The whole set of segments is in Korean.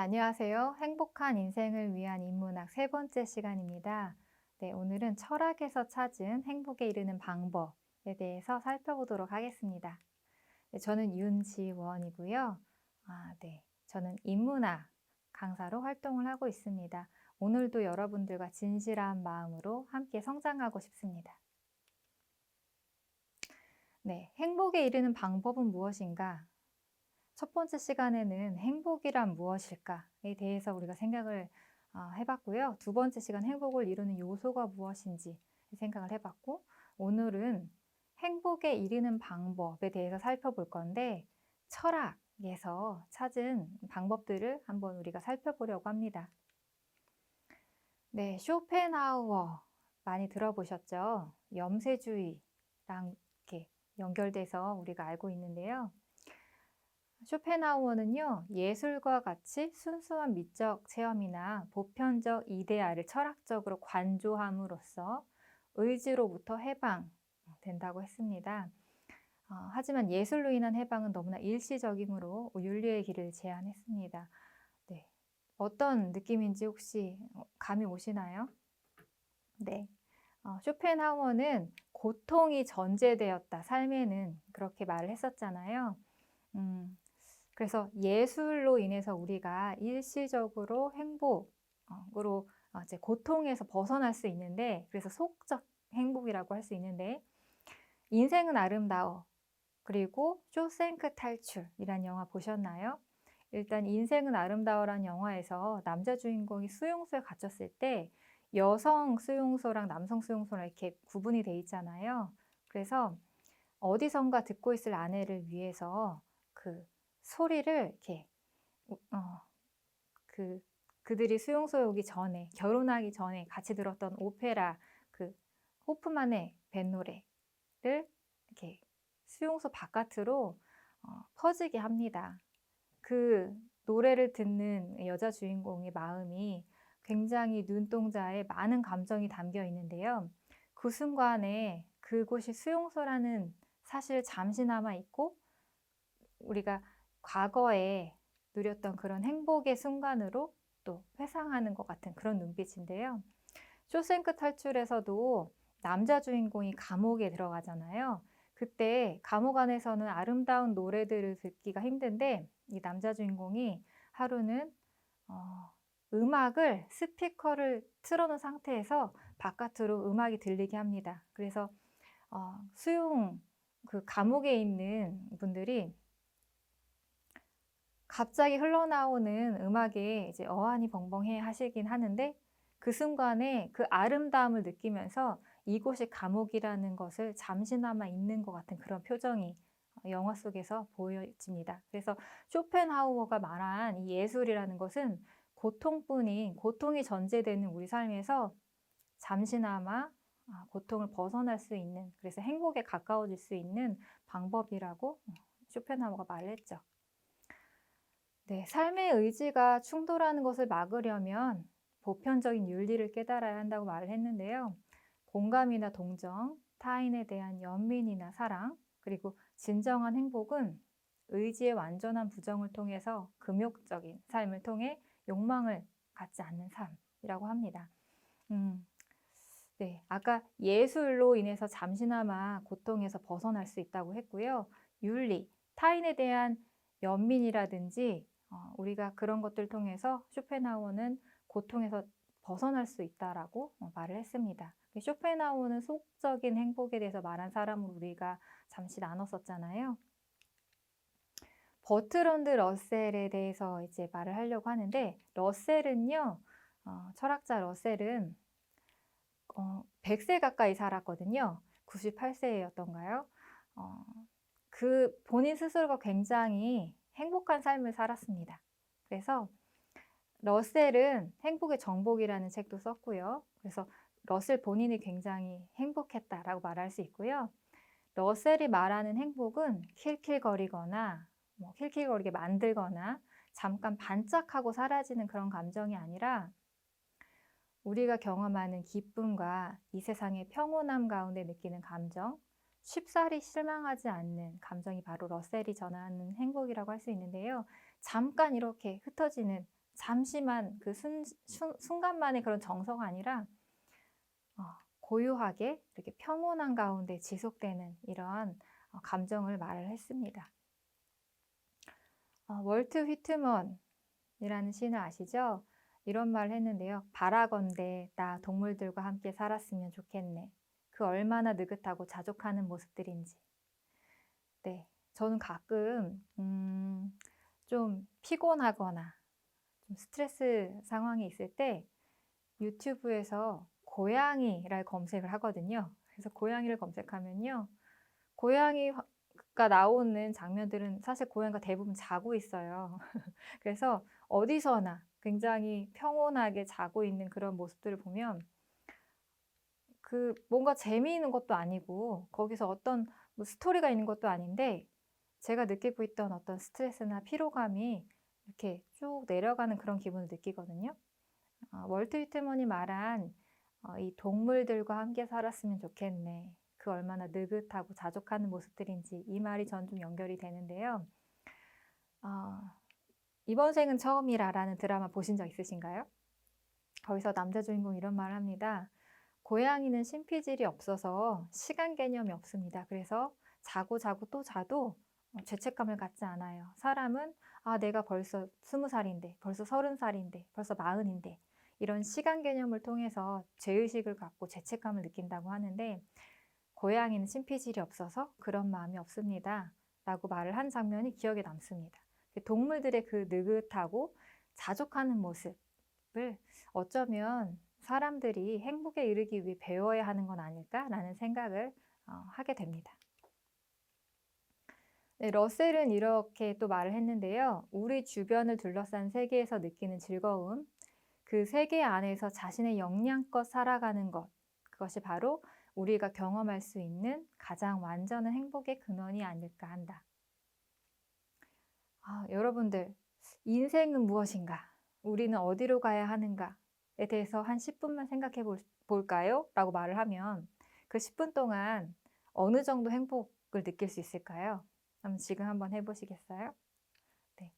안녕하세요. 행복한 인생을 위한 인문학 세 번째 시간입니다. 오늘은 철학에서 찾은 행복에 이르는 방법에 대해서 살펴보도록 하겠습니다. 저는 윤지원이고요. 저는 인문학 강사로 활동을 하고 있습니다. 오늘도 여러분들과 진실한 마음으로 함께 성장하고 싶습니다. 행복에 이르는 방법은 무엇인가? 첫 번째 시간에는 행복이란 무엇일까에 대해서 우리가 생각을 해봤고요. 두 번째 시간 행복을 이루는 요소가 무엇인지 생각을 해봤고, 오늘은 행복에 이르는 방법에 대해서 살펴볼 건데, 철학에서 찾은 방법들을 한번 우리가 살펴보려고 합니다. 쇼펜하우어 많이 들어보셨죠? 염세주의랑 이렇게 연결돼서 우리가 알고 있는데요. 쇼펜하우어는요, 예술과 같이 순수한 미적 체험이나 보편적 이데아를 철학적으로 관조함으로써 의지로부터 해방된다고 했습니다. 하지만 예술로 인한 해방은 너무나 일시적이므로 윤리의 길을 제안했습니다. 어떤 느낌인지 혹시 감이 오시나요? 쇼펜하우어는 고통이 전제되었다, 삶에는 그렇게 말을 했었잖아요. 그래서 예술로 인해서 우리가 일시적으로 행복으로 이제 고통에서 벗어날 수 있는데, 그래서 속적 행복이라고 할 수 있는데, 인생은 아름다워, 그리고 쇼생크 탈출이란 영화 보셨나요? 일단 인생은 아름다워란 영화에서 남자 주인공이 수용소에 갇혔을 때 여성 수용소랑 남성 수용소랑 이렇게 구분이 돼 있잖아요. 그래서 어디선가 듣고 있을 아내를 위해서 그 소리를 이렇게 그들이 수용소에 오기 전에, 결혼하기 전에 같이 들었던 오페라, 그 호프만의 뱃노래를 이렇게 수용소 바깥으로 퍼지게 합니다. 그 노래를 듣는 여자 주인공의 마음이 굉장히 눈동자에 많은 감정이 담겨 있는데요. 그 순간에 그곳이 수용소라는 사실 잠시나마 잊고 우리가 과거에 누렸던 그런 행복의 순간으로 또 회상하는 것 같은 그런 눈빛인데요. 쇼생크 탈출에서도 남자 주인공이 감옥에 들어가잖아요. 그때 감옥 안에서는 아름다운 노래들을 듣기가 힘든데, 이 남자 주인공이 하루는 음악을 스피커를 틀어놓은 상태에서 바깥으로 음악이 들리게 합니다. 그래서 그 감옥에 있는 분들이 갑자기 흘러나오는 음악에 이제 어안이 벙벙해 하시긴 하는데, 그 순간에 그 아름다움을 느끼면서 이곳이 감옥이라는 것을 잠시나마 잊는 것 같은 그런 표정이 영화 속에서 보여집니다. 그래서 쇼펜하우어가 말한 이 예술이라는 것은 고통이 전제되는 우리 삶에서 잠시나마 고통을 벗어날 수 있는, 그래서 행복에 가까워질 수 있는 방법이라고 쇼펜하우어가 말을 했죠. 삶의 의지가 충돌하는 것을 막으려면 보편적인 윤리를 깨달아야 한다고 말을 했는데요. 공감이나 동정, 타인에 대한 연민이나 사랑, 그리고 진정한 행복은 의지의 완전한 부정을 통해서 금욕적인 삶을 통해 욕망을 갖지 않는 삶이라고 합니다. 아까 예술로 인해서 잠시나마 고통에서 벗어날 수 있다고 했고요. 윤리, 타인에 대한 연민이라든지 우리가 그런 것들 통해서 쇼펜하우어는 고통에서 벗어날 수 있다라고 말을 했습니다. 쇼펜하우어는 속적인 행복에 대해서 말한 사람을 우리가 잠시 나눴었잖아요. 버트런드 러셀에 대해서 이제 말을 하려고 하는데, 러셀은요, 철학자 러셀은 100세 가까이 살았거든요. 98세였던가요? 그 본인 스스로가 굉장히 행복한 삶을 살았습니다. 그래서 러셀은 행복의 정복이라는 책도 썼고요. 그래서 러셀 본인이 굉장히 행복했다라고 말할 수 있고요. 러셀이 말하는 행복은 킬킬거리거나 킬킬거리게 만들거나 잠깐 반짝하고 사라지는 그런 감정이 아니라, 우리가 경험하는 기쁨과 이 세상의 평온함 가운데 느끼는 감정, 쉽사리 실망하지 않는 감정이 바로 러셀이 전하는 행복이라고 할 수 있는데요. 잠깐 이렇게 흩어지는 잠시만 그 순간만의 그런 정서가 아니라 고요하게 이렇게 평온한 가운데 지속되는 이런 감정을 말을 했습니다. 월트 휘트먼이라는 시인을 아시죠? 이런 말을 했는데요. 바라건대 나 동물들과 함께 살았으면 좋겠네. 그 얼마나 느긋하고 자족하는 모습들인지. 네, 저는 가끔 좀 피곤하거나 좀 스트레스 상황이 있을 때 유튜브에서 고양이를 검색을 하거든요. 그래서 고양이를 검색하면요. 고양이가 나오는 장면들은 사실 고양이가 대부분 자고 있어요. 그래서 어디서나 굉장히 평온하게 자고 있는 그런 모습들을 보면 뭔가 재미있는 것도 아니고 거기서 어떤 뭐 스토리가 있는 것도 아닌데 제가 느끼고 있던 어떤 스트레스나 피로감이 이렇게 쭉 내려가는 그런 기분을 느끼거든요. 월트 위트먼이 말한 이 동물들과 함께 살았으면 좋겠네. 그 얼마나 느긋하고 자족하는 모습들인지 이 말이 전 좀 연결이 되는데요. 이번 생은 처음이라라는 드라마 보신 적 있으신가요? 거기서 남자 주인공 이런 말을 합니다. 고양이는 신피질이 없어서 시간 개념이 없습니다. 그래서 자고 또 자도 죄책감을 갖지 않아요. 사람은 내가 벌써 20살인데, 벌써 30살인데, 벌써 40인데 이런 시간 개념을 통해서 죄의식을 갖고 죄책감을 느낀다고 하는데 고양이는 신피질이 없어서 그런 마음이 없습니다. 라고 말을 한 장면이 기억에 남습니다. 동물들의 그 느긋하고 자족하는 모습을 어쩌면 사람들이 행복에 이르기 위해 배워야 하는 건 아닐까라는 생각을 하게 됩니다. 네, 러셀은 이렇게 또 말을 했는데요. 우리 주변을 둘러싼 세계에서 느끼는 즐거움, 그 세계 안에서 자신의 역량껏 살아가는 것, 그것이 바로 우리가 경험할 수 있는 가장 완전한 행복의 근원이 아닐까 한다. 여러분들, 인생은 무엇인가? 우리는 어디로 가야 하는가에 대해서 한 10분만 생각해 볼까요? 라고 말을 하면 그 10분 동안 어느 정도 행복을 느낄 수 있을까요? 그럼 지금 한번 해보시겠어요? 네.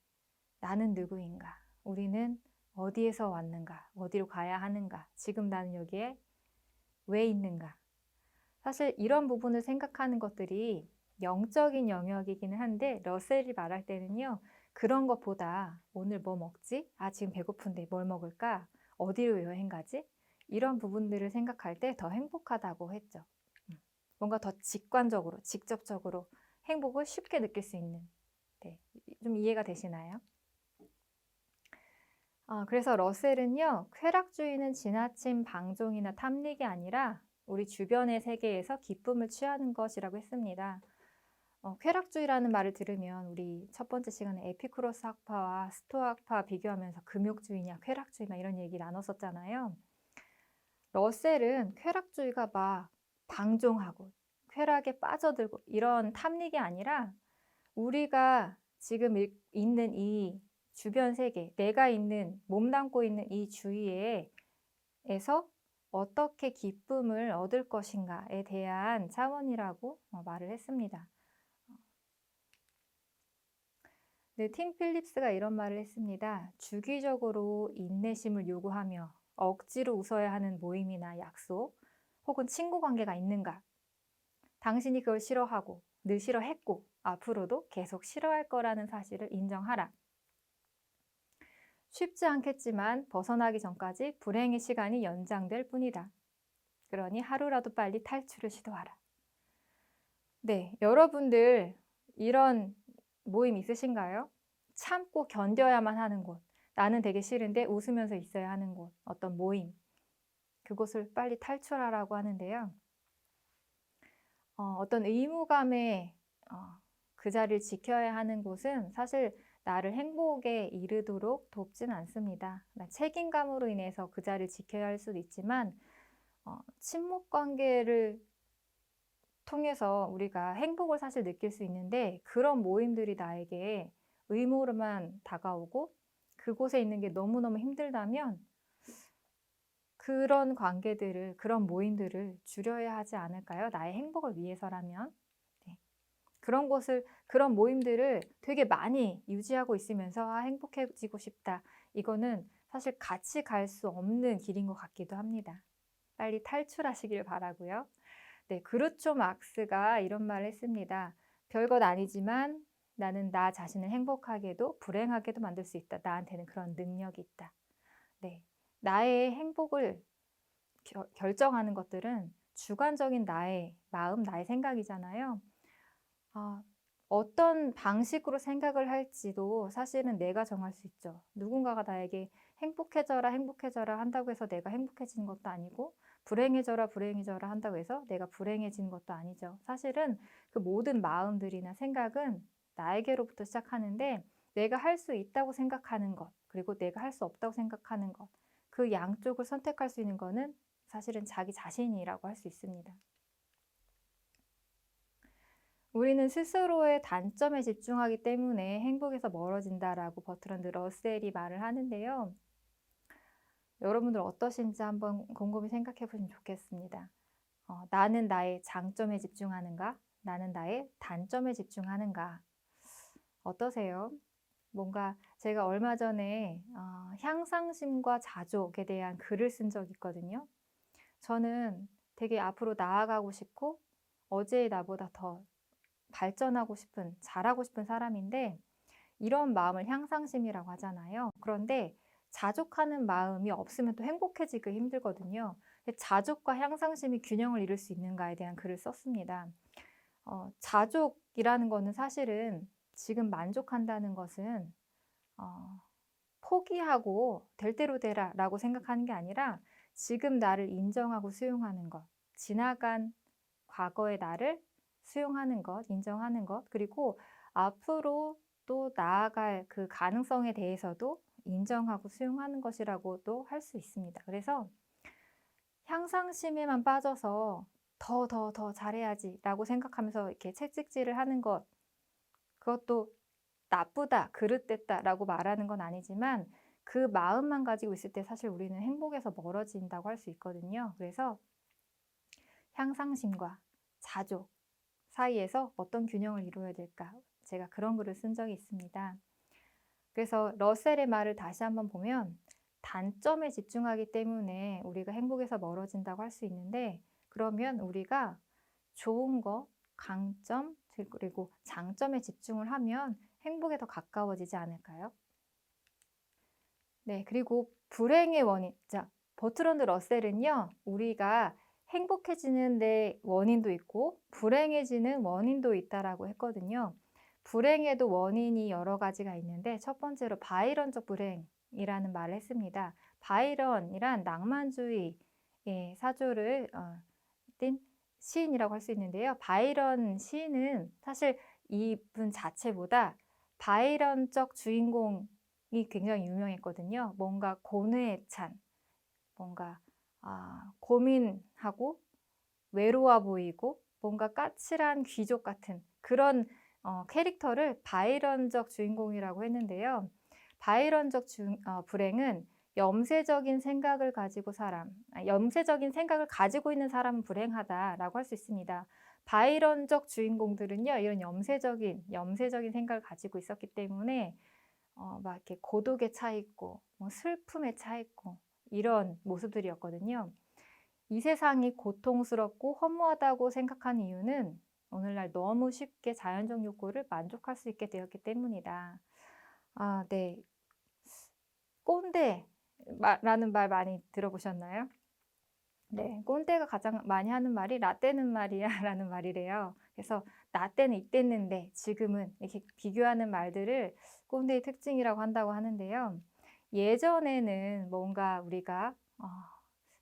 나는 누구인가? 우리는 어디에서 왔는가? 어디로 가야 하는가? 지금 나는 여기에 왜 있는가? 사실 이런 부분을 생각하는 것들이 영적인 영역이기는 한데 러셀이 말할 때는요. 그런 것보다 오늘 뭐 먹지? 지금 배고픈데 뭘 먹을까? 어디로 여행 가지? 이런 부분들을 생각할 때 더 행복하다고 했죠. 뭔가 더 직관적으로, 직접적으로 행복을 쉽게 느낄 수 있는. 네, 좀 이해가 되시나요? 그래서 러셀은요. 쾌락주의는 지나친 방종이나 탐닉이 아니라 우리 주변의 세계에서 기쁨을 취하는 것이라고 했습니다. 쾌락주의라는 말을 들으면 우리 첫 번째 시간에 에피쿠로스 학파와 스토아 학파 비교하면서 금욕주의냐 쾌락주의냐 이런 얘기 나눴었잖아요. 러셀은 쾌락주의가 막 방종하고 쾌락에 빠져들고 이런 탐닉이 아니라 우리가 지금 있는 이 주변 세계, 내가 몸담고 있는 이 주위에서 어떻게 기쁨을 얻을 것인가에 대한 차원이라고 말을 했습니다. 네, 팀 필립스가 이런 말을 했습니다. 주기적으로 인내심을 요구하며 억지로 웃어야 하는 모임이나 약속 혹은 친구 관계가 있는가? 당신이 그걸 싫어하고 늘 싫어했고 앞으로도 계속 싫어할 거라는 사실을 인정하라. 쉽지 않겠지만 벗어나기 전까지 불행의 시간이 연장될 뿐이다. 그러니 하루라도 빨리 탈출을 시도하라. 네, 여러분들 이런 모임 있으신가요? 참고 견뎌야만 하는 곳. 나는 되게 싫은데 웃으면서 있어야 하는 곳. 어떤 모임. 그곳을 빨리 탈출하라고 하는데요. 어떤 의무감에 그 자리를 지켜야 하는 곳은 사실 나를 행복에 이르도록 돕지는 않습니다. 책임감으로 인해서 그 자리를 지켜야 할 수도 있지만 친목 관계를 통해서 우리가 행복을 사실 느낄 수 있는데 그런 모임들이 나에게 의무로만 다가오고 그곳에 있는 게 너무너무 힘들다면 그런 관계들을, 그런 모임들을 줄여야 하지 않을까요? 나의 행복을 위해서라면. 네. 그런 모임들을 되게 많이 유지하고 있으면서 행복해지고 싶다. 이거는 사실 같이 갈 수 없는 길인 것 같기도 합니다. 빨리 탈출하시길 바라고요. 네, 그루초 막스가 이런 말을 했습니다. 별것 아니지만 나는 나 자신을 행복하게도 불행하게도 만들 수 있다. 나한테는 그런 능력이 있다. 네, 나의 행복을 결정하는 것들은 주관적인 나의 마음, 나의 생각이잖아요. 어떤 방식으로 생각을 할지도 사실은 내가 정할 수 있죠. 누군가가 나에게 행복해져라, 행복해져라 한다고 해서 내가 행복해지는 것도 아니고, 불행해져라, 불행해져라 한다고 해서 내가 불행해지는 것도 아니죠. 사실은 그 모든 마음들이나 생각은 나에게로부터 시작하는데, 내가 할 수 있다고 생각하는 것, 그리고 내가 할 수 없다고 생각하는 것, 그 양쪽을 선택할 수 있는 거는 사실은 자기 자신이라고 할 수 있습니다. 우리는 스스로의 단점에 집중하기 때문에 행복에서 멀어진다라고 버트런드 러셀이 말을 하는데요. 여러분들 어떠신지 한번 곰곰이 생각해 보시면 좋겠습니다. 나는 나의 장점에 집중하는가? 나는 나의 단점에 집중하는가? 어떠세요? 뭔가 제가 얼마 전에 향상심과 자족에 대한 글을 쓴 적이 있거든요. 저는 되게 앞으로 나아가고 싶고 어제의 나보다 더 발전하고 싶은, 잘하고 싶은 사람인데 이런 마음을 향상심이라고 하잖아요. 그런데 자족하는 마음이 없으면 또 행복해지기 힘들거든요. 자족과 향상심이 균형을 이룰 수 있는가에 대한 글을 썼습니다. 자족이라는 거는 사실은 지금 만족한다는 것은 포기하고 될 대로 되라 라고 생각하는 게 아니라 지금 나를 인정하고 수용하는 것, 지나간 과거의 나를 수용하는 것, 인정하는 것, 그리고 앞으로 또 나아갈 그 가능성에 대해서도 인정하고 수용하는 것이라고도 할 수 있습니다. 그래서 향상심에만 빠져서 더 잘해야지 라고 생각하면서 이렇게 채찍질을 하는 것, 그것도 나쁘다, 그릇됐다 라고 말하는 건 아니지만 그 마음만 가지고 있을 때 사실 우리는 행복에서 멀어진다고 할 수 있거든요. 그래서 향상심과 자족 사이에서 어떤 균형을 이루어야 될까? 제가 그런 글을 쓴 적이 있습니다. 그래서 러셀의 말을 다시 한번 보면 단점에 집중하기 때문에 우리가 행복에서 멀어진다고 할 수 있는데, 그러면 우리가 좋은 것, 강점, 그리고 장점에 집중을 하면 행복에 더 가까워지지 않을까요? 네, 그리고 불행의 원인. 자, 버트런드 러셀은요, 우리가 행복해지는 데 원인도 있고 불행해지는 원인도 있다라고 했거든요. 불행에도 원인이 여러 가지가 있는데 첫 번째로 바이런적 불행이라는 말을 했습니다. 바이런이란 낭만주의 사조를 띈 시인이라고 할 수 있는데요. 바이런 시인은 사실 이분 자체보다 바이런적 주인공이 굉장히 유명했거든요. 뭔가 고뇌에 찬, 뭔가 고민하고 외로워 보이고 뭔가 까칠한 귀족 같은 그런 캐릭터를 바이런적 주인공이라고 했는데요. 바이런적 불행은 염세적인 생각을 가지고 있는 사람은 불행하다라고 할 수 있습니다. 바이런적 주인공들은요, 이런 염세적인 생각을 가지고 있었기 때문에 막 이렇게 고독에 차 있고 뭐 슬픔에 차 있고 이런 모습들이었거든요. 이 세상이 고통스럽고 허무하다고 생각하는 이유는 오늘날 너무 쉽게 자연적 욕구를 만족할 수 있게 되었기 때문이다. 네. 꼰대라는 말 많이 들어보셨나요? 네, 꼰대가 가장 많이 하는 말이 라떼는 말이야 라는 말이래요. 그래서 나 때는 이랬는데 지금은 이렇게 비교하는 말들을 꼰대의 특징이라고 한다고 하는데요. 예전에는 뭔가 우리가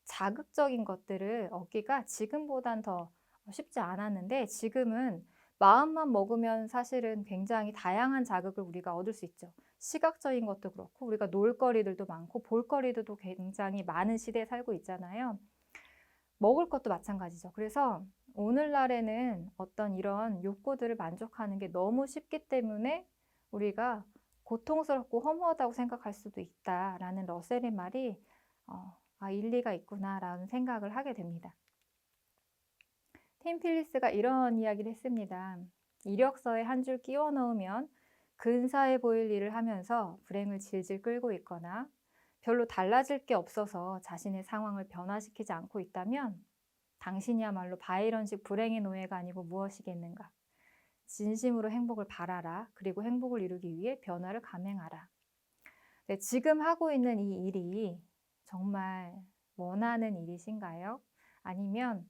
자극적인 것들을 얻기가 지금보단 더 쉽지 않았는데 지금은 마음만 먹으면 사실은 굉장히 다양한 자극을 우리가 얻을 수 있죠. 시각적인 것도 그렇고 우리가 놀거리들도 많고 볼거리들도 굉장히 많은 시대에 살고 있잖아요. 먹을 것도 마찬가지죠. 그래서 오늘날에는 어떤 이런 욕구들을 만족하는 게 너무 쉽기 때문에 우리가 고통스럽고 허무하다고 생각할 수도 있다라는 러셀의 말이 일리가 있구나라는 생각을 하게 됩니다. 팀 필리스가 이런 이야기를 했습니다. 이력서에 한 줄 끼워 넣으면 근사해 보일 일을 하면서 불행을 질질 끌고 있거나 별로 달라질 게 없어서 자신의 상황을 변화시키지 않고 있다면 당신이야말로 바이런식 불행의 노예가 아니고 무엇이겠는가. 진심으로 행복을 바라라. 그리고 행복을 이루기 위해 변화를 감행하라. 네, 지금 하고 있는 이 일이 정말 원하는 일이신가요? 아니면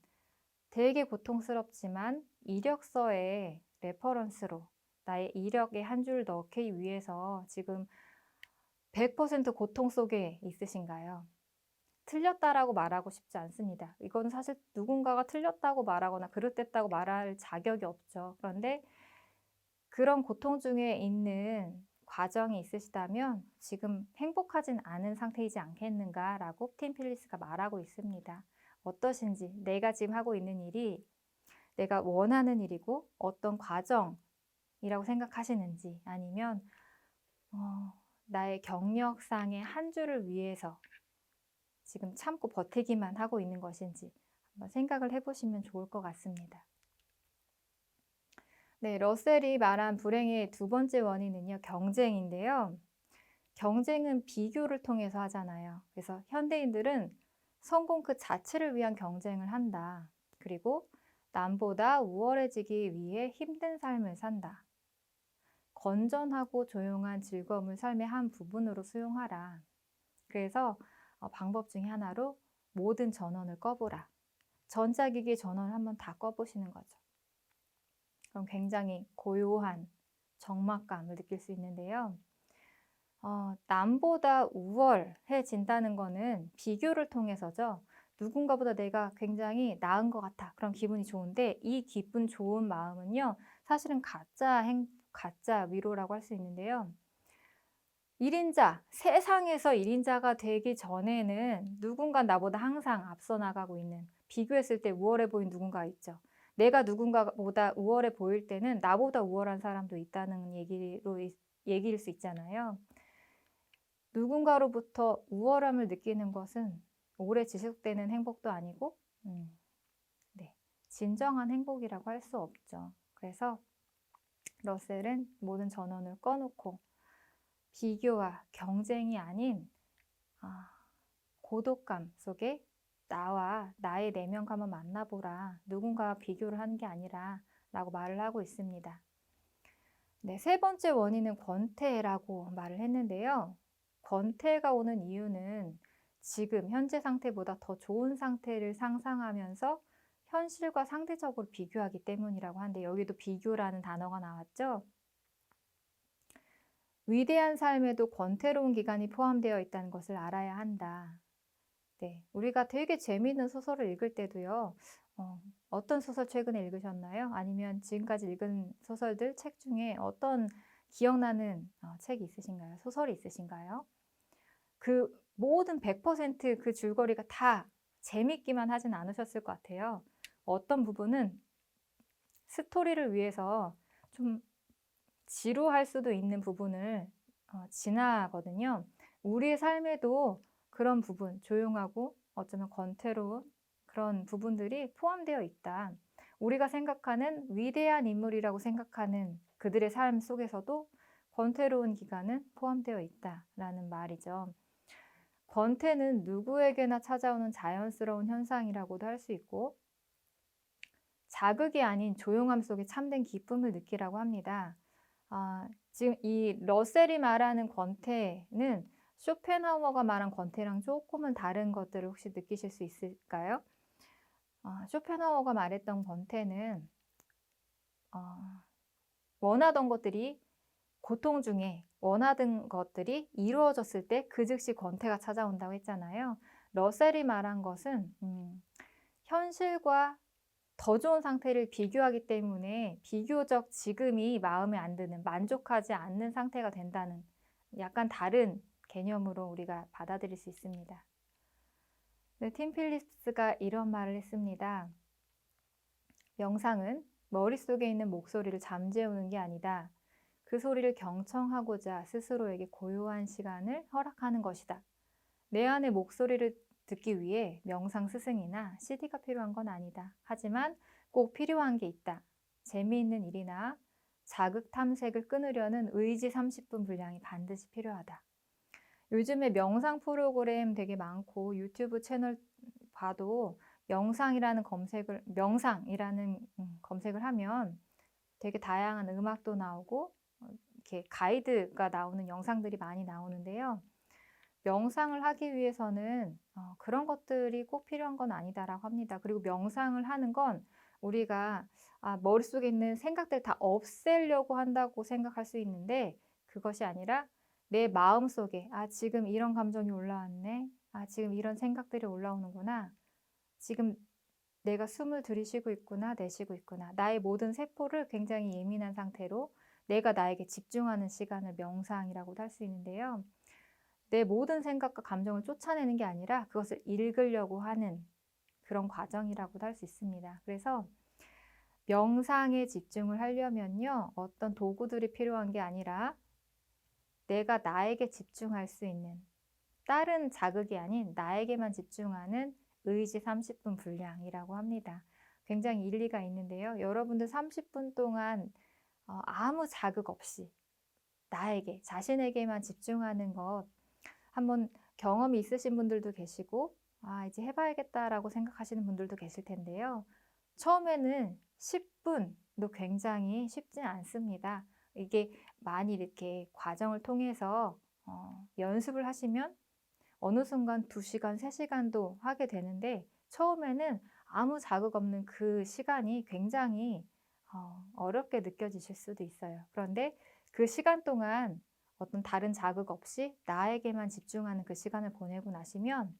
되게 고통스럽지만 이력서에 레퍼런스로 나의 이력에 한 줄 넣기 위해서 지금 100% 고통 속에 있으신가요? 틀렸다라고 말하고 싶지 않습니다. 이건 사실 누군가가 틀렸다고 말하거나 그릇됐다고 말할 자격이 없죠. 그런데 그런 고통 중에 있는 과정이 있으시다면 지금 행복하진 않은 상태이지 않겠는가라고 팀 필리스가 말하고 있습니다. 어떠신지, 내가 지금 하고 있는 일이 내가 원하는 일이고 어떤 과정이라고 생각하시는지, 아니면 나의 경력상의 한 줄을 위해서 지금 참고 버티기만 하고 있는 것인지 한번 생각을 해보시면 좋을 것 같습니다. 네, 러셀이 말한 불행의 두 번째 원인은요, 경쟁인데요. 경쟁은 비교를 통해서 하잖아요. 그래서 현대인들은 성공 그 자체를 위한 경쟁을 한다. 그리고 남보다 우월해지기 위해 힘든 삶을 산다. 건전하고 조용한 즐거움을 삶의 한 부분으로 수용하라. 그래서 방법 중에 하나로 모든 전원을 꺼보라. 전자기기 전원을 한번 다 꺼보시는 거죠. 그럼 굉장히 고요한 적막감을 느낄 수 있는데요. 남보다 우월해진다는 거는 비교를 통해서죠. 누군가보다 내가 굉장히 나은 것 같아. 그럼 기분이 좋은데 이 기분 좋은 마음은요. 사실은 가짜 위로라고 할 수 있는데요. 1인자, 세상에서 1인자가 되기 전에는 누군가 나보다 항상 앞서 나가고 있는, 비교했을 때 우월해 보인 누군가 있죠. 내가 누군가보다 우월해 보일 때는 나보다 우월한 사람도 있다는 얘기일 수 있잖아요. 누군가로부터 우월함을 느끼는 것은 오래 지속되는 행복도 아니고 네, 진정한 행복이라고 할 수 없죠. 그래서 러셀은 모든 전원을 꺼놓고 비교와 경쟁이 아닌 고독감 속에 나와 나의 내면과 한번 만나보라. 누군가와 비교를 하는 게 아니라 라고 말을 하고 있습니다. 네, 세 번째 원인은 권태라고 말을 했는데요. 권태가 오는 이유는 지금 현재 상태보다 더 좋은 상태를 상상하면서 현실과 상대적으로 비교하기 때문이라고 하는데, 여기도 비교라는 단어가 나왔죠. 위대한 삶에도 권태로운 기간이 포함되어 있다는 것을 알아야 한다. 네, 우리가 되게 재미있는 소설을 읽을 때도요. 어떤 소설 최근에 읽으셨나요? 아니면 지금까지 읽은 소설들, 책 중에 어떤 기억나는 책이 있으신가요? 소설이 있으신가요? 그 모든 100% 줄거리가 다 재밌기만 하진 않으셨을 것 같아요. 어떤 부분은 스토리를 위해서 좀 지루할 수도 있는 부분을 지나거든요. 우리의 삶에도 그런 부분, 조용하고 어쩌면 권태로운 그런 부분들이 포함되어 있다. 우리가 생각하는 위대한 인물이라고 생각하는 그들의 삶 속에서도 권태로운 기간은 포함되어 있다라는 말이죠. 권태는 누구에게나 찾아오는 자연스러운 현상이라고도 할 수 있고, 자극이 아닌 조용함 속에 참된 기쁨을 느끼라고 합니다. 지금 이 러셀이 말하는 권태는 쇼펜하우어가 말한 권태랑 조금은 다른 것들을 혹시 느끼실 수 있을까요? 쇼펜하우어가 말했던 권태는 원하던 것들이, 고통 중에 원하던 것들이 이루어졌을 때 그 즉시 권태가 찾아온다고 했잖아요. 러셀이 말한 것은 현실과 더 좋은 상태를 비교하기 때문에 비교적 지금이 마음에 안 드는, 만족하지 않는 상태가 된다는 약간 다른 개념으로 우리가 받아들일 수 있습니다. 네, 팀 필리스가 이런 말을 했습니다. 명상은 머릿속에 있는 목소리를 잠재우는 게 아니다. 그 소리를 경청하고자 스스로에게 고요한 시간을 허락하는 것이다. 내 안의 목소리를 듣기 위해 명상 스승이나 CD가 필요한 건 아니다. 하지만 꼭 필요한 게 있다. 재미있는 일이나 자극 탐색을 끊으려는 의지 30분 분량이 반드시 필요하다. 요즘에 명상 프로그램 되게 많고 유튜브 채널 봐도 명상이라는 검색을 하면 되게 다양한 음악도 나오고 이렇게 가이드가 나오는 영상들이 많이 나오는데요. 명상을 하기 위해서는 그런 것들이 꼭 필요한 건 아니다라고 합니다. 그리고 명상을 하는 건 우리가 머릿속에 있는 생각들 다 없애려고 한다고 생각할 수 있는데 그것이 아니라 내 마음속에 지금 이런 감정이 올라왔네. 지금 이런 생각들이 올라오는구나. 지금 내가 숨을 들이쉬고 있구나, 내쉬고 있구나. 나의 모든 세포를 굉장히 예민한 상태로 내가 나에게 집중하는 시간을 명상이라고도 할 수 있는데요. 내 모든 생각과 감정을 쫓아내는 게 아니라 그것을 읽으려고 하는 그런 과정이라고도 할 수 있습니다. 그래서 명상에 집중을 하려면요, 어떤 도구들이 필요한 게 아니라 내가 나에게 집중할 수 있는 다른 자극이 아닌 나에게만 집중하는 의지 30분 분량이라고 합니다. 굉장히 일리가 있는데요. 여러분들 30분 동안 아무 자극 없이 나에게, 자신에게만 집중하는 것 한번 경험이 있으신 분들도 계시고 이제 해봐야겠다라고 생각하시는 분들도 계실 텐데요. 처음에는 10분도 굉장히 쉽지 않습니다. 이게 많이 이렇게 과정을 통해서 연습을 하시면 어느 순간 2시간, 3시간도 하게 되는데 처음에는 아무 자극 없는 그 시간이 굉장히 어렵게 느껴지실 수도 있어요. 그런데 그 시간 동안 어떤 다른 자극 없이 나에게만 집중하는 그 시간을 보내고 나시면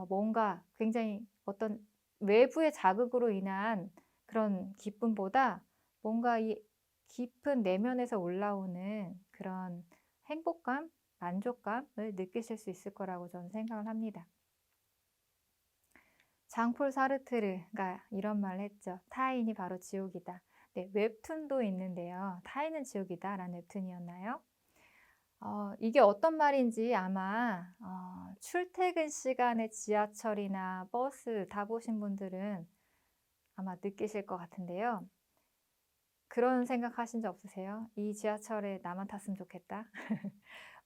뭔가 굉장히 어떤 외부의 자극으로 인한 그런 기쁨보다 뭔가 이 깊은 내면에서 올라오는 그런 행복감, 만족감을 느끼실 수 있을 거라고 저는 생각을 합니다. 장폴 사르트르가 이런 말을 했죠. 타인이 바로 지옥이다. 네, 웹툰도 있는데요. 타인은 지옥이다 라는 웹툰이었나요? 이게 어떤 말인지 아마 출퇴근 시간에 지하철이나 버스 타보신 분들은 아마 느끼실 것 같은데요. 그런 생각 하신 적 없으세요? 이 지하철에 나만 탔으면 좋겠다.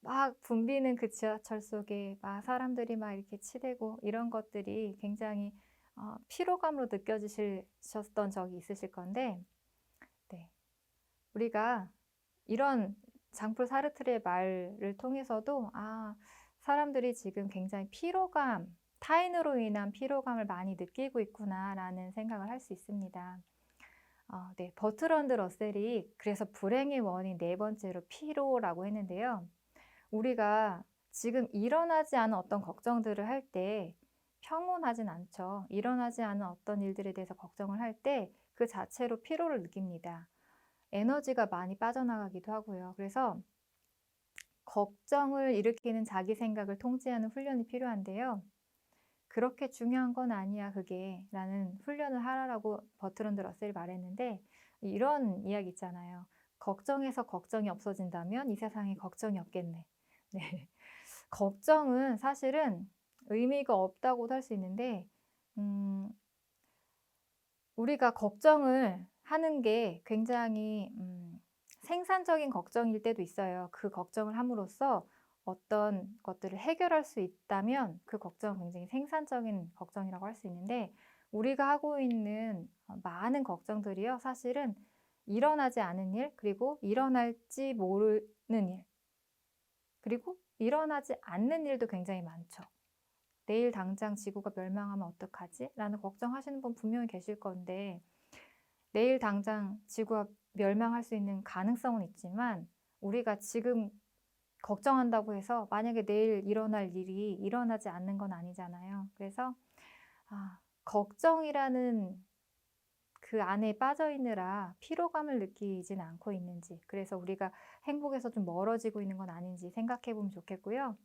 막 붐비는 그 지하철 속에 막 사람들이 막 이렇게 치대고 이런 것들이 굉장히 피로감으로 느껴지셨던 적이 있으실 건데, 네. 우리가 이런 장폴 사르트르의 말을 통해서도 사람들이 지금 굉장히 타인으로 인한 피로감을 많이 느끼고 있구나라는 생각을 할 수 있습니다. 네, 버트런드 러셀이 그래서 불행의 원인 4번째로 피로라고 했는데요. 우리가 지금 일어나지 않은 어떤 걱정들을 할 때 평온하진 않죠. 일어나지 않은 어떤 일들에 대해서 걱정을 할 때 그 자체로 피로를 느낍니다. 에너지가 많이 빠져나가기도 하고요. 그래서 걱정을 일으키는 자기 생각을 통제하는 훈련이 필요한데요. 그렇게 중요한 건 아니야 그게 라는 훈련을 하라고 버트런드 러셀이 말했는데 이런 이야기 있잖아요. 걱정해서 걱정이 없어진다면 이 세상에 걱정이 없겠네. 네. 걱정은 사실은 의미가 없다고도 할 수 있는데 우리가 걱정을 하는 게 굉장히 생산적인 걱정일 때도 있어요. 그 걱정을 함으로써 어떤 것들을 해결할 수 있다면 그 걱정은 굉장히 생산적인 걱정이라고 할 수 있는데 우리가 하고 있는 많은 걱정들이요. 사실은 일어나지 않은 일, 그리고 일어날지 모르는 일, 그리고 일어나지 않는 일도 굉장히 많죠. 내일 당장 지구가 멸망하면 어떡하지? 라는 걱정하시는 분 분명히 계실 건데 내일 당장 지구가 멸망할 수 있는 가능성은 있지만 우리가 지금 걱정한다고 해서 만약에 내일 일어날 일이 일어나지 않는 건 아니잖아요. 그래서 걱정이라는 그 안에 빠져 있느라 피로감을 느끼진 않고 있는지, 그래서 우리가 행복에서 좀 멀어지고 있는 건 아닌지 생각해 보면 좋겠고요.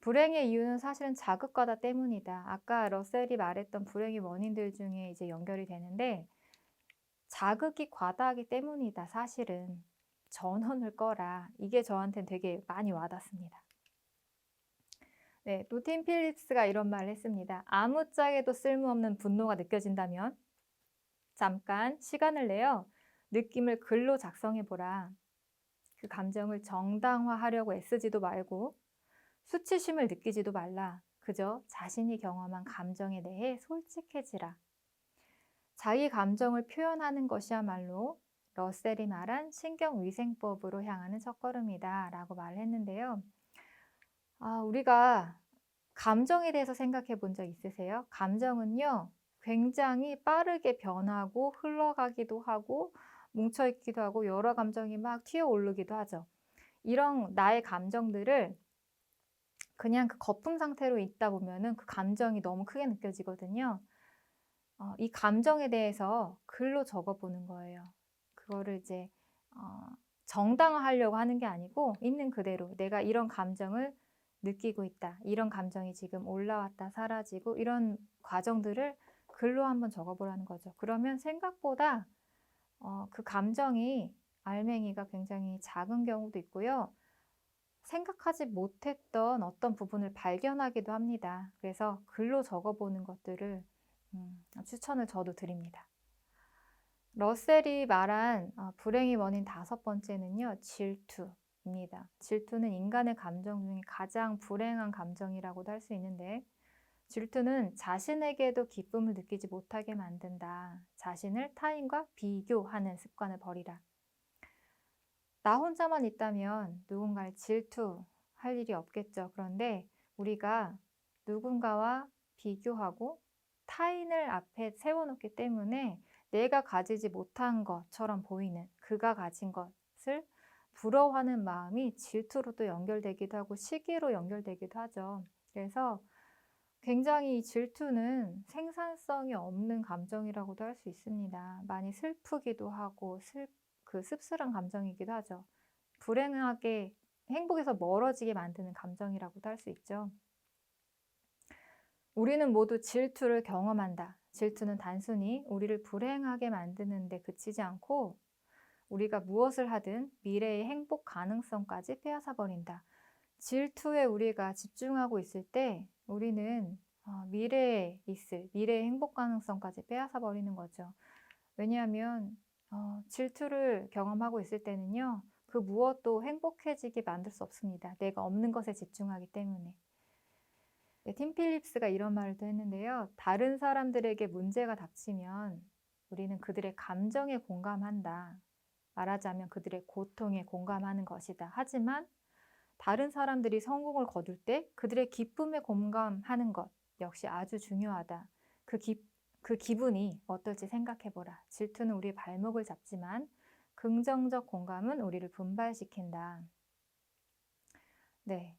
불행의 이유는 사실은 자극과다 때문이다. 아까 러셀이 말했던 불행의 원인들 중에 이제 연결이 되는데 자극이 과다하기 때문이다. 사실은 전원을 꺼라. 이게 저한테는 되게 많이 와닿습니다. 네, 또 팀 필립스가 이런 말을 했습니다. 아무짝에도 쓸모없는 분노가 느껴진다면 잠깐 시간을 내요. 느낌을 글로 작성해 보라. 그 감정을 정당화하려고 애쓰지도 말고 수치심을 느끼지도 말라. 그저 자신이 경험한 감정에 대해 솔직해지라. 자기 감정을 표현하는 것이야말로 러셀이 말한 신경위생법으로 향하는 첫걸음이다 라고 말을 했는데요. 우리가 감정에 대해서 생각해 본 적 있으세요? 감정은요, 굉장히 빠르게 변하고 흘러가기도 하고 뭉쳐있기도 하고 여러 감정이 막 튀어오르기도 하죠. 이런 나의 감정들을 그냥 그 거품 상태로 있다 보면은 그 감정이 너무 크게 느껴지거든요. 이 감정에 대해서 글로 적어보는 거예요. 그거를 이제 정당화하려고 하는 게 아니고 있는 그대로 내가 이런 감정을 느끼고 있다. 이런 감정이 지금 올라왔다 사라지고 이런 과정들을 글로 한번 적어보라는 거죠. 그러면 생각보다 그 감정이 알맹이가 굉장히 작은 경우도 있고요. 생각하지 못했던 어떤 부분을 발견하기도 합니다. 그래서 글로 적어보는 것들을 추천을 저도 드립니다. 러셀이 말한 불행의 원인 5번째는요, 질투입니다. 질투는 인간의 감정 중에 가장 불행한 감정이라고도 할 수 있는데, 질투는 자신에게도 기쁨을 느끼지 못하게 만든다. 자신을 타인과 비교하는 습관을 버리라. 나 혼자만 있다면 누군가를 질투할 일이 없겠죠. 그런데 우리가 누군가와 비교하고 타인을 앞에 세워놓기 때문에 내가 가지지 못한 것처럼 보이는 그가 가진 것을 부러워하는 마음이 질투로 또 연결되기도 하고 시기로 연결되기도 하죠. 그래서 굉장히 이 질투는 생산성이 없는 감정이라고도 할 수 있습니다. 많이 슬프기도 하고 씁쓸한 감정이기도 하죠. 불행하게 행복에서 멀어지게 만드는 감정이라고도 할 수 있죠. 우리는 모두 질투를 경험한다. 질투는 단순히 우리를 불행하게 만드는 데 그치지 않고 우리가 무엇을 하든 미래의 행복 가능성까지 빼앗아 버린다. 질투에 우리가 집중하고 있을 때 우리는 미래의 행복 가능성까지 빼앗아 버리는 거죠. 왜냐하면 질투를 경험하고 있을 때는요, 그 무엇도 행복해지게 만들 수 없습니다. 내가 없는 것에 집중하기 때문에. 네, 팀 필립스가 이런 말도 했는데요. 다른 사람들에게 문제가 닥치면 우리는 그들의 감정에 공감한다. 말하자면 그들의 고통에 공감하는 것이다. 하지만 다른 사람들이 성공을 거둘 때 그들의 기쁨에 공감하는 것 역시 아주 중요하다. 그 기분이 어떨지 생각해보라. 질투는 우리 발목을 잡지만 긍정적 공감은 우리를 분발시킨다. 네.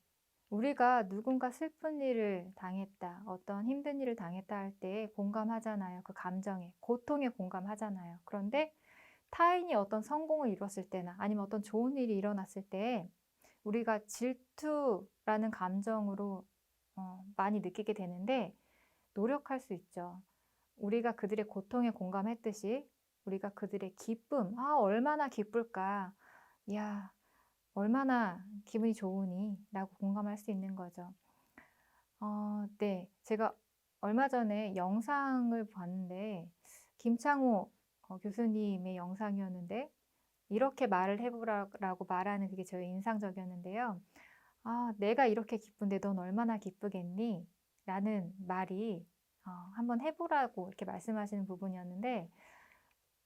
우리가 누군가 슬픈 일을 당했다, 어떤 힘든 일을 당했다 할 때 공감하잖아요. 그 감정에, 고통에 공감하잖아요. 그런데 타인이 어떤 성공을 이뤘을 때나 아니면 어떤 좋은 일이 일어났을 때 우리가 질투라는 감정으로 많이 느끼게 되는데 노력할 수 있죠. 우리가 그들의 고통에 공감했듯이 우리가 그들의 기쁨, 얼마나 기쁠까, 야, 얼마나 기분이 좋으니 라고 공감할 수 있는 거죠. 네, 제가 얼마 전에 영상을 봤는데 김창호 교수님의 영상이었는데 이렇게 말을 해보라고 말하는 그게 제일 인상적이었는데요. 내가 이렇게 기쁜데 넌 얼마나 기쁘겠니? 라는 말이 한번 해보라고 이렇게 말씀하시는 부분이었는데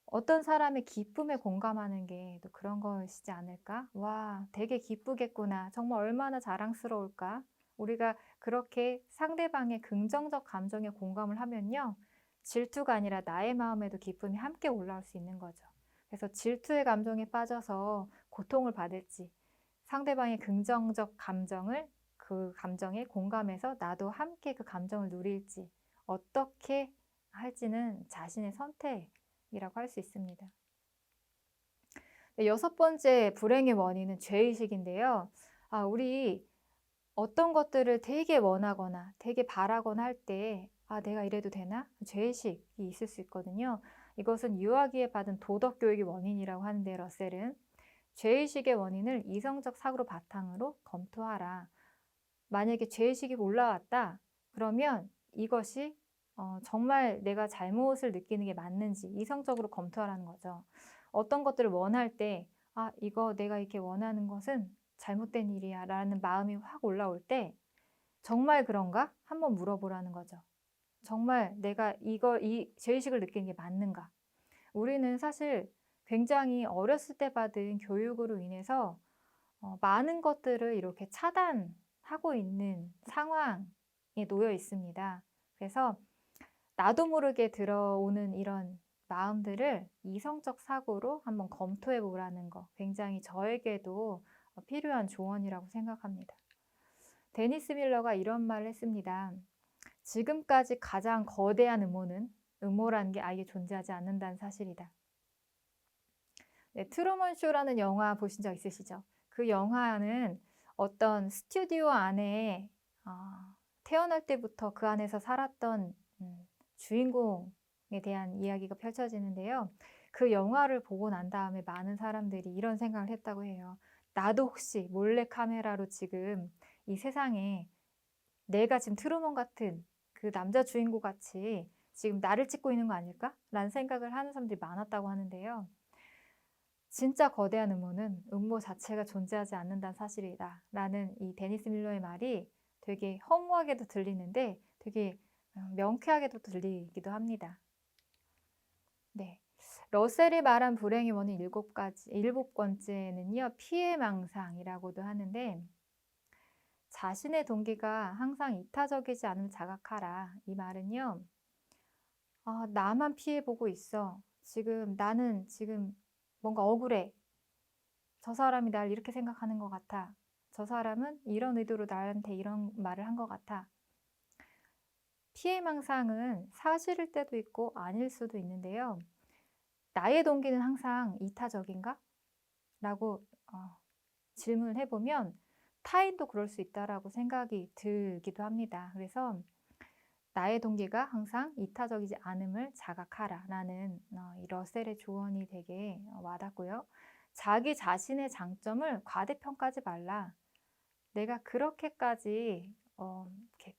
어떤 사람의 기쁨에 공감하는 게 또 그런 것이지 않을까? 와, 되게 기쁘겠구나. 정말 얼마나 자랑스러울까? 우리가 그렇게 상대방의 긍정적 감정에 공감을 하면요. 질투가 아니라 나의 마음에도 기쁨이 함께 올라올 수 있는 거죠. 그래서 질투의 감정에 빠져서 고통을 받을지 상대방의 긍정적 감정을 그 감정에 공감해서 나도 함께 그 감정을 누릴지 어떻게 할지는 자신의 선택이라고 할 수 있습니다. 네, 6번째 불행의 원인은 죄의식인데요. 우리 어떤 것들을 되게 원하거나 되게 바라거나 할 때 내가 이래도 되나? 죄의식이 있을 수 있거든요. 이것은 유아기에 받은 도덕 교육의 원인이라고 하는데 러셀은 죄의식의 원인을 이성적 사고로 바탕으로 검토하라. 만약에 죄의식이 올라왔다. 그러면 이것이 정말 내가 잘못을 느끼는 게 맞는지 이성적으로 검토하라는 거죠. 어떤 것들을 원할 때 이거 내가 이렇게 원하는 것은 잘못된 일이야 라는 마음이 확 올라올 때 정말 그런가? 한번 물어보라는 거죠. 정말 내가 이 죄의식을 느끼는 게 맞는가? 우리는 사실 굉장히 어렸을 때 받은 교육으로 인해서 많은 것들을 이렇게 차단하고 있는 상황에 놓여 있습니다. 그래서 나도 모르게 들어오는 이런 마음들을 이성적 사고로 한번 검토해 보라는 거 굉장히 저에게도 필요한 조언이라고 생각합니다. 데니스 밀러가 이런 말을 했습니다. 지금까지 가장 거대한 음모라는 게 아예 존재하지 않는다는 사실이다. 네, 트루먼 쇼라는 영화 보신 적 있으시죠? 그 영화는 어떤 스튜디오 안에 태어날 때부터 그 안에서 살았던 주인공에 대한 이야기가 펼쳐지는데요. 그 영화를 보고 난 다음에 많은 사람들이 이런 생각을 했다고 해요. 나도 혹시 몰래 카메라로 지금 이 세상에 내가 지금 트루먼 같은 그 남자 주인공 같이 지금 나를 찍고 있는 거 아닐까? 라는 생각을 하는 사람들이 많았다고 하는데요. 진짜 거대한 음모는 음모 자체가 존재하지 않는다는 사실이다 라는 이 데니스 밀러의 말이 되게 허무하게도 들리는데 되게 명쾌하게도 들리기도 합니다. 네, 러셀이 말한 불행의 원인 7번째는요. 피해망상이라고도 하는데 자신의 동기가 항상 이타적이지 않음을 자각하라. 이 말은요. 나만 피해보고 있어. 나는 지금 뭔가 억울해. 저 사람이 날 이렇게 생각하는 것 같아. 저 사람은 이런 의도로 나한테 이런 말을 한 것 같아. 피해망상은 사실일 때도 있고 아닐 수도 있는데요. 나의 동기는 항상 이타적인가? 라고 질문을 해보면 타인도 그럴 수 있다라고 생각이 들기도 합니다. 그래서 나의 동기가 항상 이타적이지 않음을 자각하라 라는 이 러셀의 조언이 되게 와닿고요. 자기 자신의 장점을 과대평가하지 말라. 내가 그렇게까지 이렇게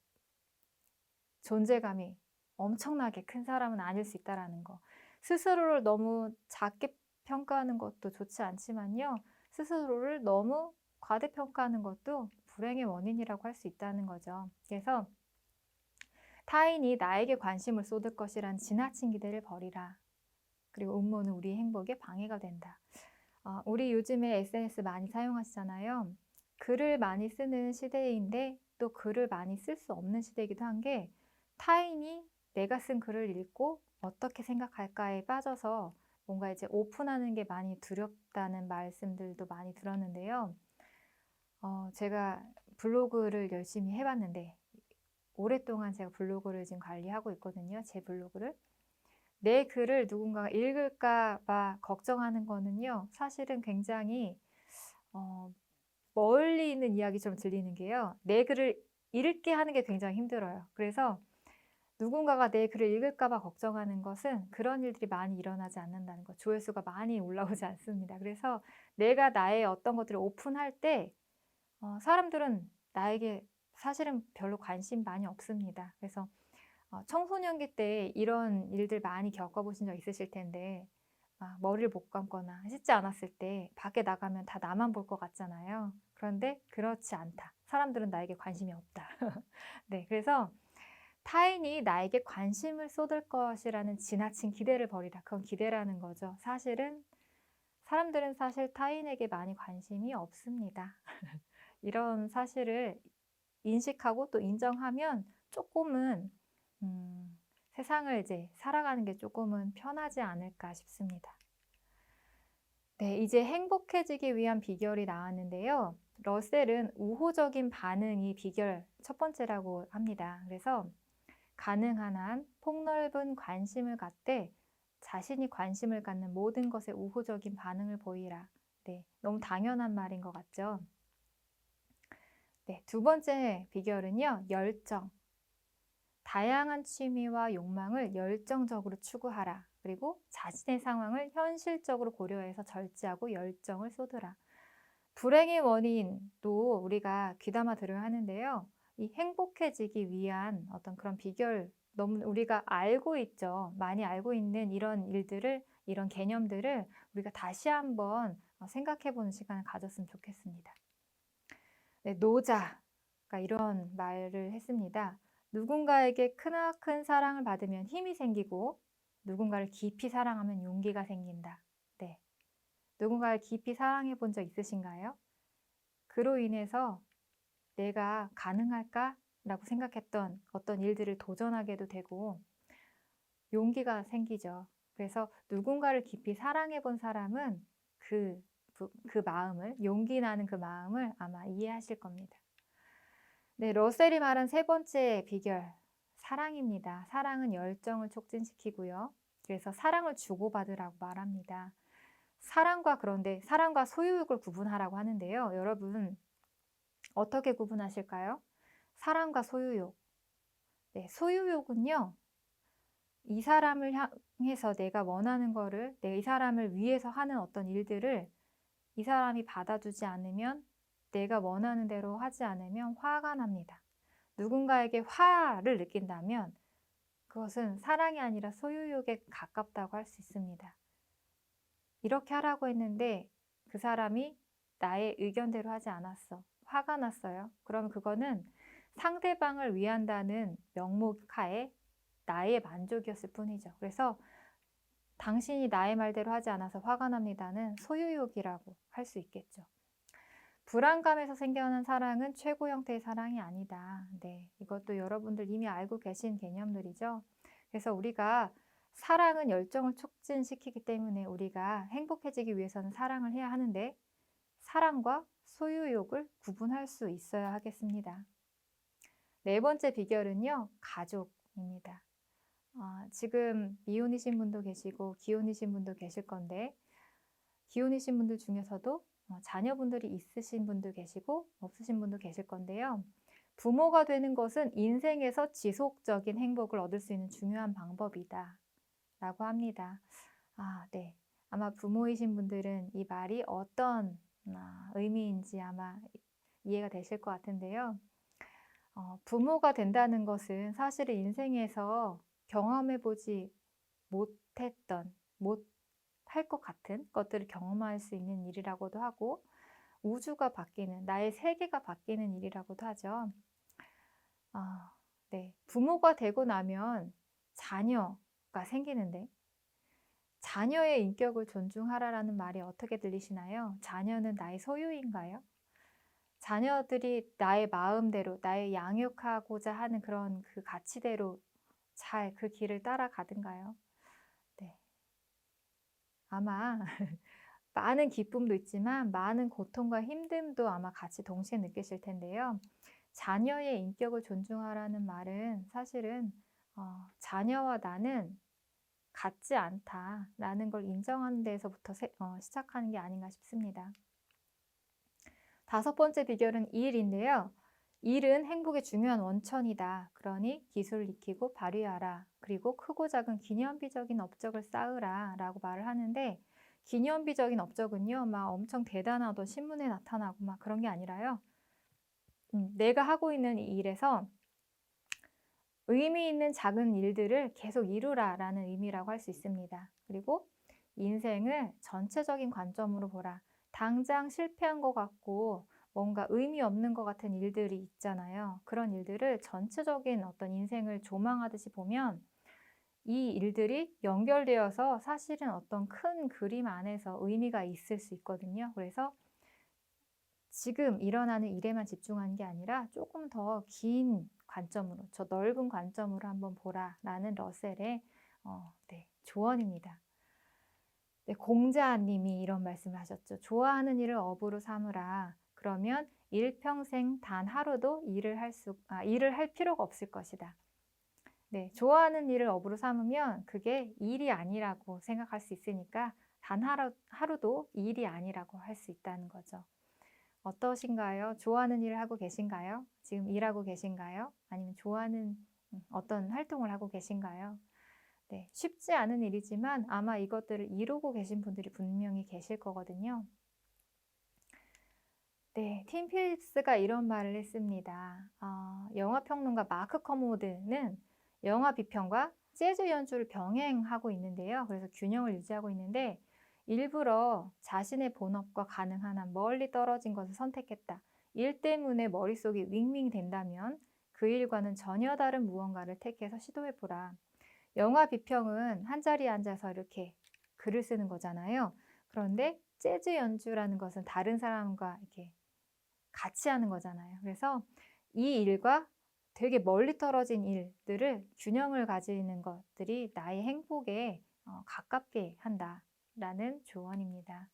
존재감이 엄청나게 큰 사람은 아닐 수 있다라는 거. 스스로를 너무 작게 평가하는 것도 좋지 않지만요. 스스로를 너무 과대평가하는 것도 불행의 원인이라고 할 수 있다는 거죠. 그래서 타인이 나에게 관심을 쏟을 것이란 지나친 기대를 버리라. 그리고 음모는 우리 행복에 방해가 된다. 우리 요즘에 SNS 많이 사용하시잖아요. 글을 많이 쓰는 시대인데 또 글을 많이 쓸 수 없는 시대이기도 한 게 타인이 내가 쓴 글을 읽고 어떻게 생각할까에 빠져서 뭔가 이제 오픈하는 게 많이 두렵다는 말씀들도 많이 들었는데요. 제가 블로그를 열심히 해봤는데 오랫동안 제가 블로그를 지금 관리하고 있거든요. 제 블로그를. 내 글을 누군가가 읽을까 봐 걱정하는 거는요. 사실은 굉장히 멀리 있는 이야기처럼 들리는 게요. 내 글을 읽게 하는 게 굉장히 힘들어요. 그래서 누군가가 내 글을 읽을까 봐 걱정하는 것은 그런 일들이 많이 일어나지 않는다는 거. 조회수가 많이 올라오지 않습니다. 그래서 내가 나의 어떤 것들을 오픈할 때 사람들은 나에게 사실은 별로 관심 많이 없습니다. 그래서 청소년기 때 이런 일들 많이 겪어보신 적 있으실 텐데 머리를 못 감거나 씻지 않았을 때 밖에 나가면 다 나만 볼 것 같잖아요. 그런데 그렇지 않다. 사람들은 나에게 관심이 없다. 네, 그래서 타인이 나에게 관심을 쏟을 것이라는 지나친 기대를 버리라. 그건 기대라는 거죠. 사람들은 사실 타인에게 많이 관심이 없습니다. 이런 사실을 인식하고 또 인정하면 조금은 세상을 이제 살아가는 게 조금은 편하지 않을까 싶습니다. 네, 이제 행복해지기 위한 비결이 나왔는데요. 러셀은 우호적인 반응이 비결 첫 번째라고 합니다. 그래서 가능한 한 폭넓은 관심을 갖되 자신이 관심을 갖는 모든 것에 우호적인 반응을 보이라. 네, 너무 당연한 말인 것 같죠? 네, 두 번째 비결은요, 열정. 다양한 취미와 욕망을 열정적으로 추구하라. 그리고 자신의 상황을 현실적으로 고려해서 절제하고 열정을 쏟으라. 불행의 원인도 우리가 귀담아 들어야 하는데요. 이 행복해지기 위한 어떤 그런 비결 너무 우리가 알고 있죠. 많이 알고 있는 이런 일들을, 이런 개념들을 우리가 다시 한번 생각해 보는 시간을 가졌으면 좋겠습니다. 네, 노자가 이런 말을 했습니다. 누군가에게 크나큰 사랑을 받으면 힘이 생기고 누군가를 깊이 사랑하면 용기가 생긴다. 네. 누군가를 깊이 사랑해 본 적 있으신가요? 그로 인해서 내가 가능할까? 라고 생각했던 어떤 일들을 도전하게도 되고 용기가 생기죠. 그래서 누군가를 깊이 사랑해 본 사람은 그 마음을, 용기 나는 그 마음을 아마 이해하실 겁니다. 네, 러셀이 말한 세 번째 비결, 사랑입니다. 사랑은 열정을 촉진시키고요. 그래서 사랑을 주고받으라고 말합니다. 그런데 사랑과 소유욕을 구분하라고 하는데요. 여러분, 어떻게 구분하실까요? 사랑과 소유욕. 네, 소유욕은요, 이 사람을 향해서 내가 원하는 거를, 이 사람을 위해서 하는 어떤 일들을 이 사람이 받아주지 않으면, 내가 원하는 대로 하지 않으면 화가 납니다. 누군가에게 화를 느낀다면 그것은 사랑이 아니라 소유욕에 가깝다고 할 수 있습니다. 이렇게 하라고 했는데 그 사람이 나의 의견대로 하지 않았어. 화가 났어요. 그럼 그거는 상대방을 위한다는 명목하에 나의 만족이었을 뿐이죠. 그래서 당신이 나의 말대로 하지 않아서 화가 납니다는 소유욕이라고 할 수 있겠죠. 불안감에서 생겨난 사랑은 최고 형태의 사랑이 아니다. 네, 이것도 여러분들 이미 알고 계신 개념들이죠. 그래서 우리가 사랑은 열정을 촉진시키기 때문에 우리가 행복해지기 위해서는 사랑을 해야 하는데 사랑과 소유욕을 구분할 수 있어야 하겠습니다. 네 번째 비결은요, 가족입니다. 지금 미혼이신 분도 계시고 기혼이신 분도 계실 건데 기혼이신 분들 중에서도 자녀분들이 있으신 분도 계시고 없으신 분도 계실 건데요. 부모가 되는 것은 인생에서 지속적인 행복을 얻을 수 있는 중요한 방법이다 라고 합니다. 네. 아마 부모이신 분들은 이 말이 어떤 의미인지 아마 이해가 되실 것 같은데요. 부모가 된다는 것은 사실은 인생에서 경험해보지 못했던, 못할 것 같은 것들을 경험할 수 있는 일이라고도 하고 우주가 바뀌는, 나의 세계가 바뀌는 일이라고도 하죠. 네. 부모가 되고 나면 자녀가 생기는데 자녀의 인격을 존중하라라는 말이 어떻게 들리시나요? 자녀는 나의 소유인가요? 자녀들이 나의 마음대로, 나의 양육하고자 하는 그런 그 가치대로 잘 그 길을 따라가든가요? 네. 아마 많은 기쁨도 있지만 많은 고통과 힘듦도 아마 같이 동시에 느끼실 텐데요. 자녀의 인격을 존중하라는 말은 사실은 자녀와 나는 같지 않다라는 걸 인정하는 데에서부터 시작하는 게 아닌가 싶습니다. 다섯 번째 비결은 일인데요. 일은 행복의 중요한 원천이다. 그러니 기술을 익히고 발휘하라. 그리고 크고 작은 기념비적인 업적을 쌓으라 라고 말을 하는데 기념비적인 업적은요, 막 엄청 대단한 어떤 신문에 나타나고 막 그런 게 아니라요. 내가 하고 있는 이 일에서 의미 있는 작은 일들을 계속 이루라라는 의미라고 할 수 있습니다. 그리고 인생을 전체적인 관점으로 보라. 당장 실패한 것 같고 뭔가 의미 없는 것 같은 일들이 있잖아요. 그런 일들을 전체적인 어떤 인생을 조망하듯이 보면 이 일들이 연결되어서 사실은 어떤 큰 그림 안에서 의미가 있을 수 있거든요. 그래서 지금 일어나는 일에만 집중하는 게 아니라 조금 더 긴 관점으로, 저 넓은 관점으로 한번 보라라는 러셀의 조언입니다. 네, 공자님이 이런 말씀을 하셨죠. 좋아하는 일을 업으로 삼으라. 그러면 일평생 단 하루도 일을 할 필요가 없을 것이다. 네, 좋아하는 일을 업으로 삼으면 그게 일이 아니라고 생각할 수 있으니까 단 하루도 일이 아니라고 할 수 있다는 거죠. 어떠신가요? 좋아하는 일을 하고 계신가요? 지금 일하고 계신가요? 아니면 좋아하는 어떤 활동을 하고 계신가요? 네, 쉽지 않은 일이지만 아마 이것들을 이루고 계신 분들이 분명히 계실 거거든요. 네, 팀 필립스가 이런 말을 했습니다. 영화평론가 마크 커모드는 영화 비평과 재즈 연주를 병행하고 있는데요. 그래서 균형을 유지하고 있는데 일부러 자신의 본업과 가능한 한 멀리 떨어진 것을 선택했다. 일 때문에 머릿속이 윙윙 된다면 그 일과는 전혀 다른 무언가를 택해서 시도해보라. 영화 비평은 한자리에 앉아서 이렇게 글을 쓰는 거잖아요. 그런데 재즈 연주라는 것은 다른 사람과 이렇게 같이 하는 거잖아요. 그래서 이 일과 되게 멀리 떨어진 일들을 균형을 가지는 것들이 나의 행복에 가깝게 한다라는 조언입니다.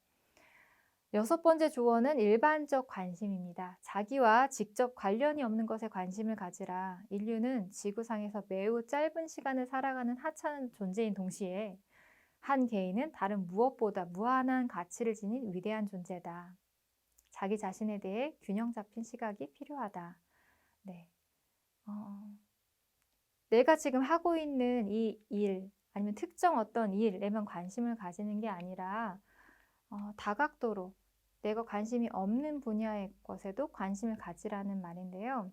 6번째 조언은 일반적 관심입니다. 자기와 직접 관련이 없는 것에 관심을 가지라. 인류는 지구상에서 매우 짧은 시간을 살아가는 하찮은 존재인 동시에 한 개인은 다른 무엇보다 무한한 가치를 지닌 위대한 존재다. 자기 자신에 대해 균형 잡힌 시각이 필요하다. 네. 내가 지금 하고 있는 이 일, 아니면 특정 어떤 일에만 관심을 가지는 게 아니라 다각도로 내가 관심이 없는 분야의 것에도 관심을 가지라는 말인데요.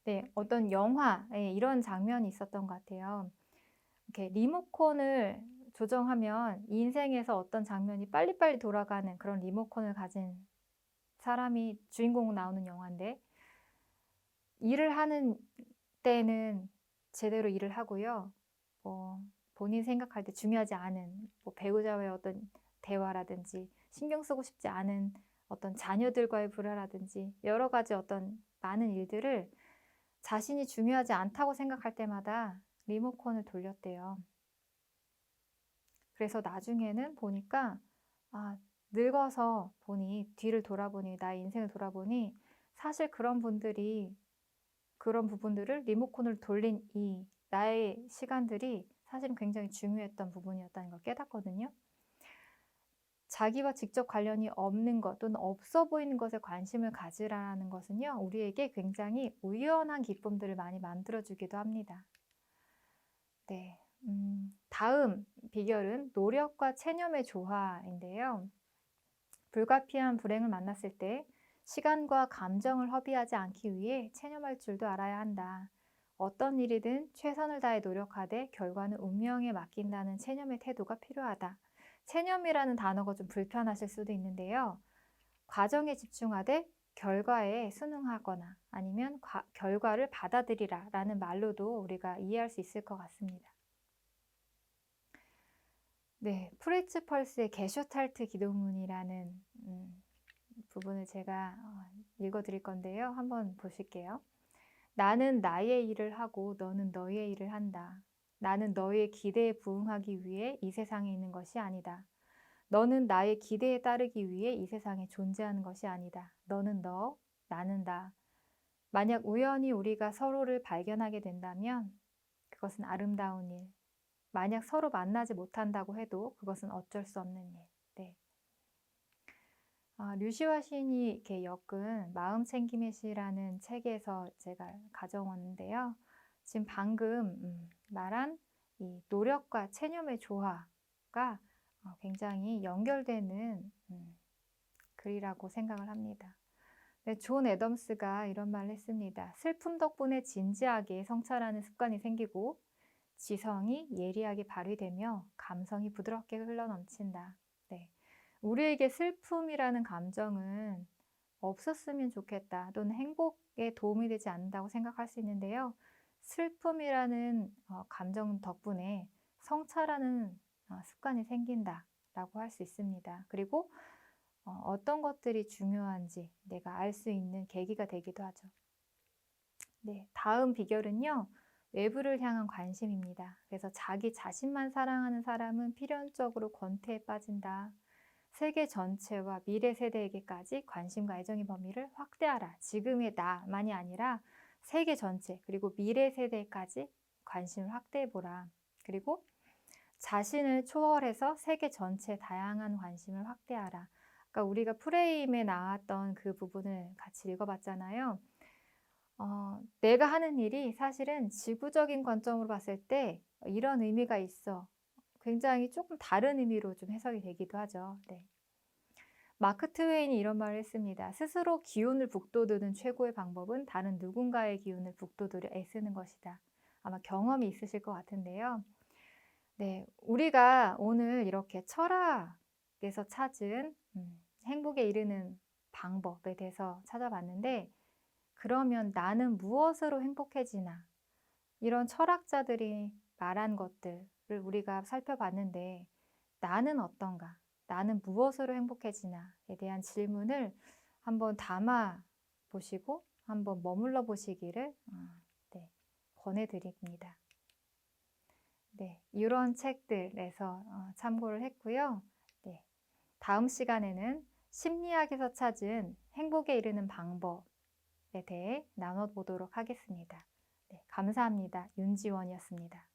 네, 어떤 영화에 이런 장면이 있었던 것 같아요. 이렇게 리모컨을 조정하면 인생에서 어떤 장면이 빨리빨리 돌아가는 그런 리모컨을 가진 사람이 주인공 나오는 영화인데, 일을 하는 때는 제대로 일을 하고요. 본인 생각할 때 중요하지 않은 배우자와의 어떤 대화라든지 신경 쓰고 싶지 않은 어떤 자녀들과의 불화라든지 여러 가지 어떤 많은 일들을 자신이 중요하지 않다고 생각할 때마다 리모컨을 돌렸대요. 그래서 나중에는 보니까 늙어서 보니 뒤를 돌아보니 나의 인생을 돌아보니 사실 그런 부분들을 리모컨을 돌린 이 나의 시간들이 사실은 굉장히 중요했던 부분이었다는 걸 깨닫거든요. 자기와 직접 관련이 없는 것 또는 없어 보이는 것에 관심을 가지라는 것은요, 우리에게 굉장히 우연한 기쁨들을 많이 만들어주기도 합니다. 네, 다음 비결은 노력과 체념의 조화인데요. 불가피한 불행을 만났을 때 시간과 감정을 허비하지 않기 위해 체념할 줄도 알아야 한다. 어떤 일이든 최선을 다해 노력하되 결과는 운명에 맡긴다는 체념의 태도가 필요하다. 체념이라는 단어가 좀 불편하실 수도 있는데요. 과정에 집중하되 결과에 순응하거나 아니면 결과를 받아들이라 라는 말로도 우리가 이해할 수 있을 것 같습니다. 네, 프리츠 펄스의 게슈탈트 기도문이라는 부분을 제가 읽어드릴 건데요. 한번 보실게요. 나는 나의 일을 하고 너는 너의 일을 한다. 나는 너의 기대에 부응하기 위해 이 세상에 있는 것이 아니다. 너는 나의 기대에 따르기 위해 이 세상에 존재하는 것이 아니다. 너는 너, 나는 나. 만약 우연히 우리가 서로를 발견하게 된다면 그것은 아름다운 일. 만약 서로 만나지 못한다고 해도 그것은 어쩔 수 없는 일. 네. 류시화 시인이 이렇게 엮은 마음챙김의 시라는 책에서 제가 가져왔는데요. 지금 방금 말한 이 노력과 체념의 조화가 굉장히 연결되는 글이라고 생각을 합니다. 네, 존 애덤스가 이런 말을 했습니다. 슬픔 덕분에 진지하게 성찰하는 습관이 생기고 지성이 예리하게 발휘되며 감성이 부드럽게 흘러넘친다. 네. 우리에게 슬픔이라는 감정은 없었으면 좋겠다 또는 행복에 도움이 되지 않는다고 생각할 수 있는데요. 슬픔이라는 감정 덕분에 성찰하는 습관이 생긴다라고 할 수 있습니다. 그리고 어떤 것들이 중요한지 내가 알 수 있는 계기가 되기도 하죠. 네, 다음 비결은요. 외부를 향한 관심입니다. 그래서 자기 자신만 사랑하는 사람은 필연적으로 권태에 빠진다. 세계 전체와 미래 세대에게까지 관심과 애정의 범위를 확대하라. 지금의 나만이 아니라 세계 전체 그리고 미래 세대까지 관심을 확대해보라. 그리고 자신을 초월해서 세계 전체 다양한 관심을 확대하라. 그러니까 우리가 프레임에 나왔던 그 부분을 같이 읽어봤잖아요. 내가 하는 일이 사실은 지구적인 관점으로 봤을 때 이런 의미가 있어. 굉장히 조금 다른 의미로 좀 해석이 되기도 하죠. 네. 마크 트웨인이 이런 말을 했습니다. 스스로 기운을 북돋우는 최고의 방법은 다른 누군가의 기운을 북돋우려 애쓰는 것이다. 아마 경험이 있으실 것 같은데요. 네, 우리가 오늘 이렇게 철학에서 찾은 행복에 이르는 방법에 대해서 찾아봤는데, 그러면 나는 무엇으로 행복해지나? 이런 철학자들이 말한 것들을 우리가 살펴봤는데, 나는 어떤가? 나는 무엇으로 행복해지나에 대한 질문을 한번 담아 보시고 한번 머물러 보시기를 네, 권해드립니다. 네, 이런 책들에서 참고를 했고요. 네, 다음 시간에는 심리학에서 찾은 행복에 이르는 방법에 대해 나눠보도록 하겠습니다. 네, 감사합니다. 윤지원이었습니다.